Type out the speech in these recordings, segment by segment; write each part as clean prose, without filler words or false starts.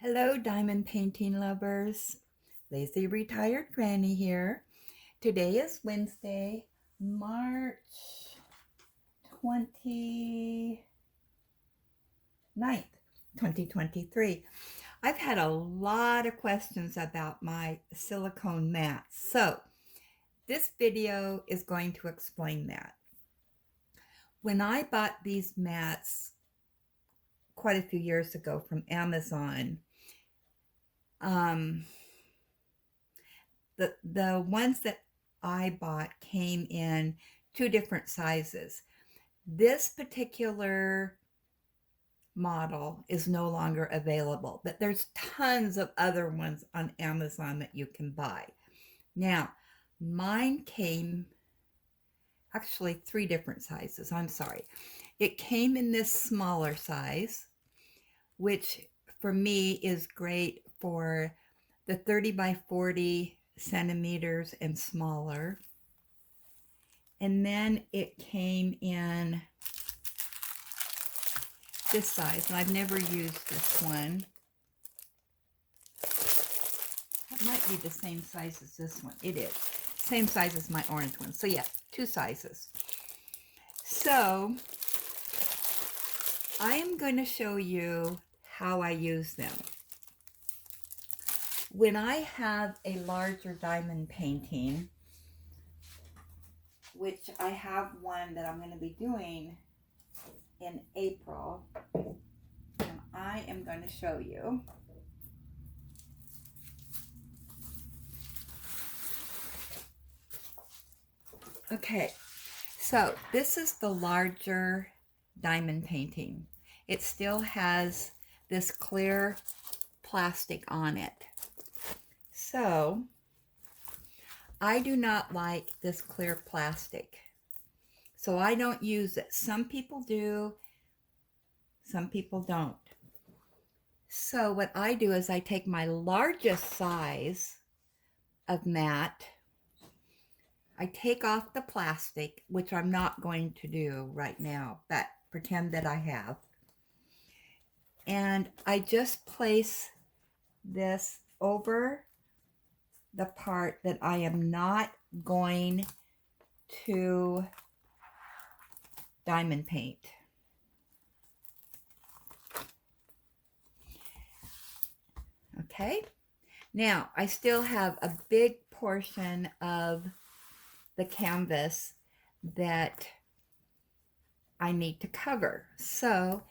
Hello, diamond painting lovers. Lazy Retired Granny here. Today is Wednesday, March 29th, 2023. I've had a lot of questions about my silicone mats, so this video is going to explain that. When I bought these mats quite a few years ago from Amazon, um, the ones that I bought came in two different sizes. This particular model is no longer available, but there's tons of other ones on Amazon that you can buy. Now, mine came actually three different sizes. I'm sorry. It came in this smaller size, which for me is great for the 30 by 40 centimeters and smaller. And then it came in this size, and I've never used this one. That might be the same size as this one. It is. Same size as my orange one. So yeah, two sizes. So I am going to show you how I use them. When I have a larger diamond painting, which I have one that I'm going to be doing in April, and I am going to show you. Okay, so this is the larger diamond painting. It still has this clear plastic on it. So I do not like this clear plastic, so I don't use it. Some people do, some people don't. So what I do is I take my largest size of mat, I take off the plastic, which I'm not going to do right now, but pretend that I have. And I just place this over the part that I am not going to diamond paint. Okay, now I still have a big portion of the canvas that I need to cover. So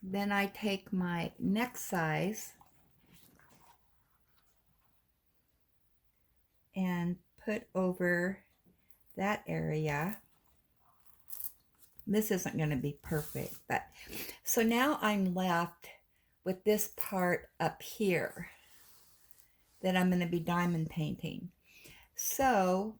then I take my next size and put over that area. This isn't going to be perfect, but so now I'm left with this part up here that I'm going to be diamond painting. So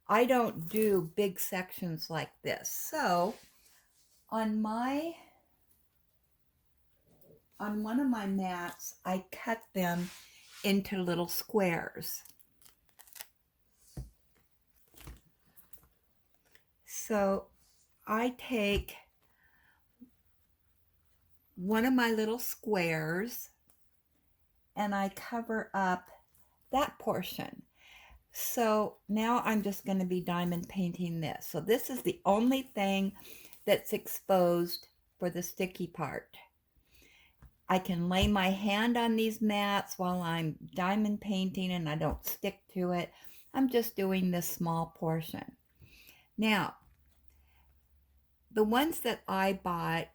I don't do big sections like this. So on one of my mats, I cut them into little squares. So I take one of my little squares and I cover up that portion. So now I'm just going to be diamond painting this. So this is the only thing that's exposed for the sticky part. I can lay my hand on these mats while I'm diamond painting and I don't stick to it. I'm just doing this small portion. Now, the ones that I bought,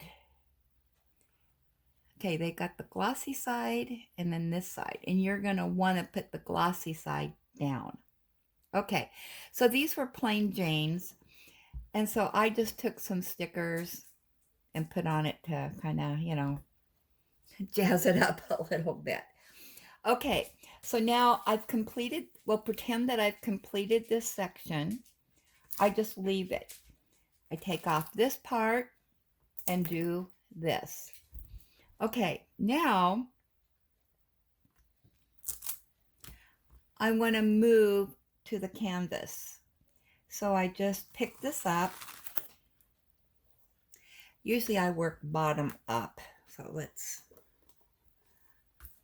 okay, they got the glossy side and then this side, and you're going to want to put the glossy side down. Okay, so these were plain Janes, and so I just took some stickers and put on it to kind of, jazz it up a little bit. Okay, so now I've completed, well, pretend that I've completed this section. I just leave it. I take off this part and do this. Okay, now I want to move to the canvas. So I just pick this up. Usually I work bottom up. So let's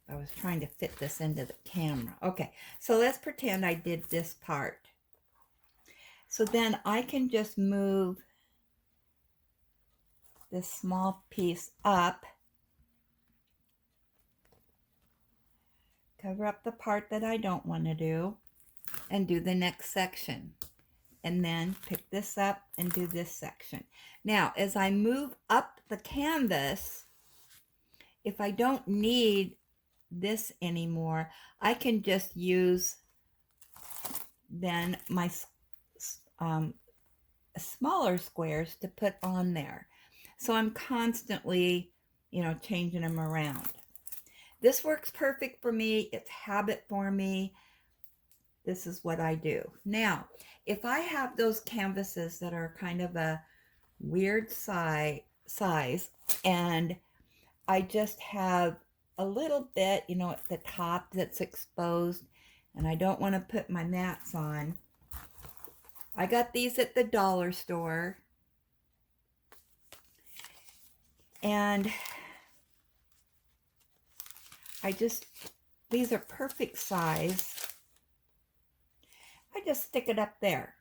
I was trying to fit this into the camera. Okay, so let's pretend I did this part. So then I can just move this small piece up, cover up the part that I don't want to do, and do the next section. And then pick this up and do this section. Now, as I move up the canvas, if I don't need this anymore, I can just use then my smaller squares to put on there. So I'm constantly, changing them around. This works perfect for me. It's habit for me. This is what I do. Now, if I have those canvases that are kind of a weird size and I just have a little bit, at the top that's exposed and I don't want to put my mats on, I got these at the dollar store. And these are perfect size. I just stick it up there.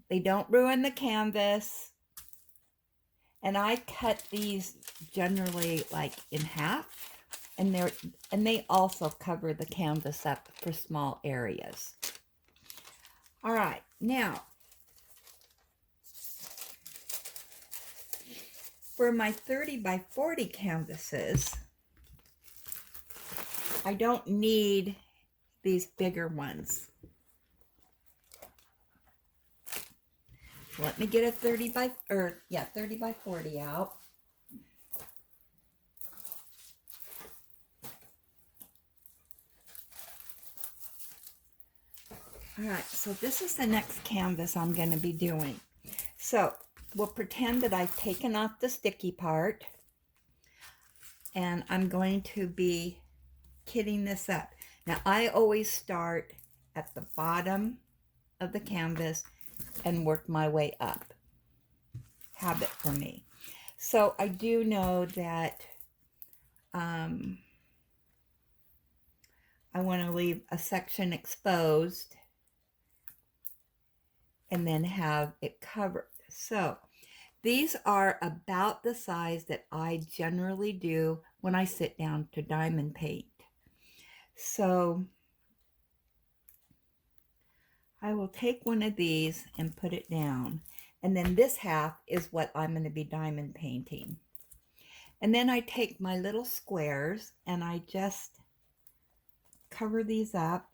They don't ruin the canvas. And I cut these generally like in half. And they also cover the canvas up for small areas. All right, now for my 30 by 40 canvases, I don't need these bigger ones. Let me get a 30 by 40 out. All right, so this is the next canvas I'm going to be doing. So we'll pretend that I've taken off the sticky part and I'm going to be kitting this up. Now I always start at the bottom of the canvas and work my way up. Habit for me. So I do know that I want to leave a section exposed and then have it covered. So these are about the size that I generally do when I sit down to diamond paint. So I will take one of these and put it down. And then this half is what I'm going to be diamond painting. And then I take my little squares and I just cover these up.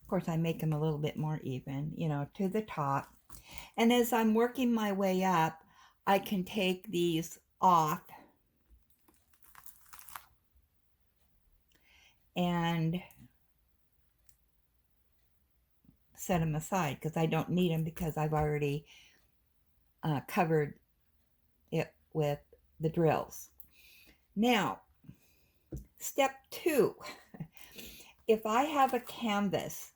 Of course, I make them a little bit more even, to the top. And as I'm working my way up, I can take these off and set them aside because I don't need them because I've already covered it with the drills. Now, step 2. If I have a canvas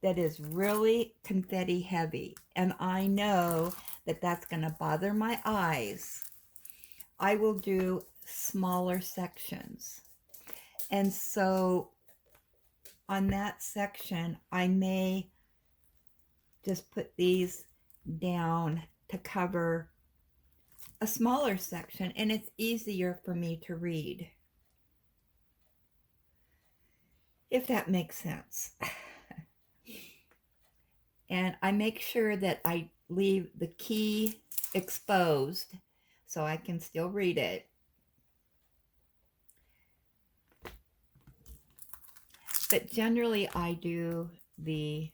that is really confetti heavy and I know that that's going to bother my eyes, I will do smaller sections. And so on that section, I may just put these down to cover a smaller section, and it's easier for me to read, if that makes sense. And I make sure that I leave the key exposed so I can still read it. But generally I do the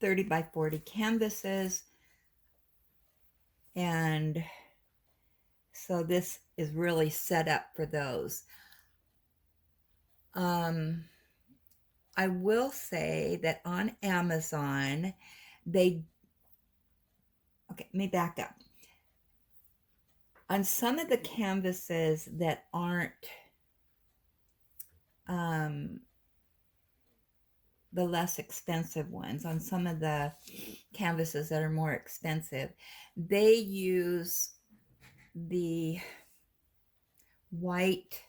30 by 40 canvases, and so this is really set up for those. I will say that on Amazon, okay, let me back up. On some of the canvases that aren't the less expensive ones, on some of the canvases that are more expensive, they use the white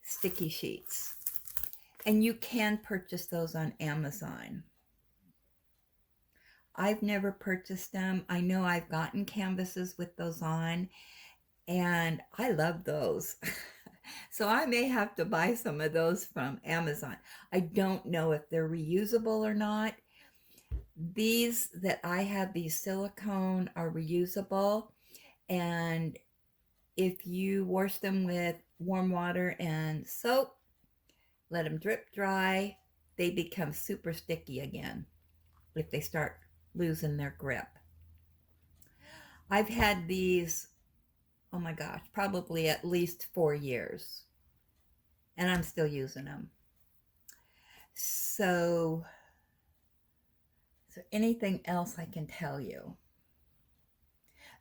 sticky sheets. And you can purchase those on Amazon. I've never purchased them. I know I've gotten canvases with those on, and I love those. So I may have to buy some of those from Amazon. I don't know if they're reusable or not. These that I have, these silicone, are reusable, and if you wash them with warm water and soap, let them drip dry, they become super sticky again if they start losing their grip. I've had these, oh my gosh, probably at least 4 years, and I'm still using them. So, is there anything else I can tell you?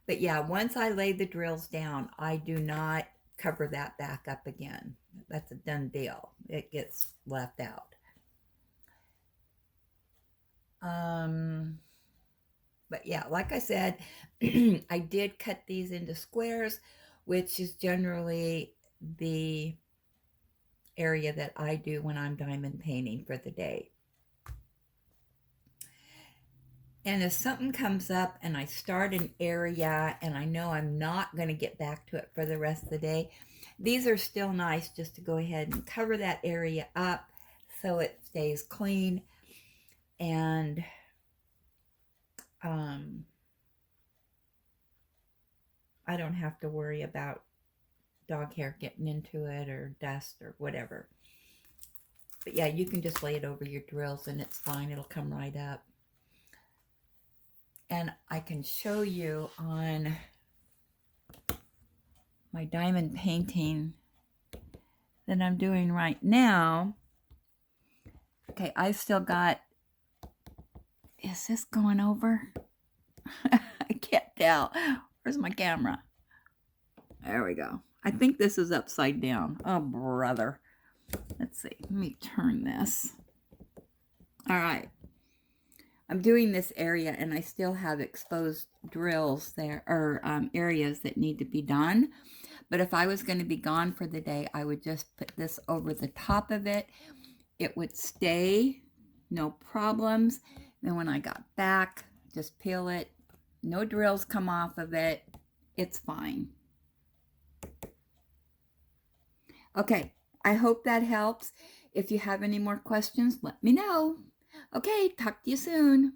But yeah, once I lay the drills down, I do not cover that back up again. That's a done deal. It gets left out. But yeah, like I said, I did cut these into squares, which is generally the area that I do when I'm diamond painting for the day. And if something comes up and I start an area and I know I'm not going to get back to it for the rest of the day, these are still nice just to go ahead and cover that area up so it stays clean. And I don't have to worry about dog hair getting into it or dust or whatever. But yeah, you can just lay it over your drills and it's fine. It'll come right up. And I can show you on my diamond painting that I'm doing right now. Okay, I've still got, is this going over? I can't tell. Where's my camera? There we go. I think this is upside down. Oh, brother. Let's see. Let me turn this. All right. I'm doing this area and I still have exposed drills there, or areas that need to be done. But if I was going to be gone for the day, I would just put this over the top of it. It would stay, no problems. Then when I got back, just peel it. No drills come off of it. It's fine. Okay, I hope that helps. If you have any more questions, let me know. Okay, talk to you soon.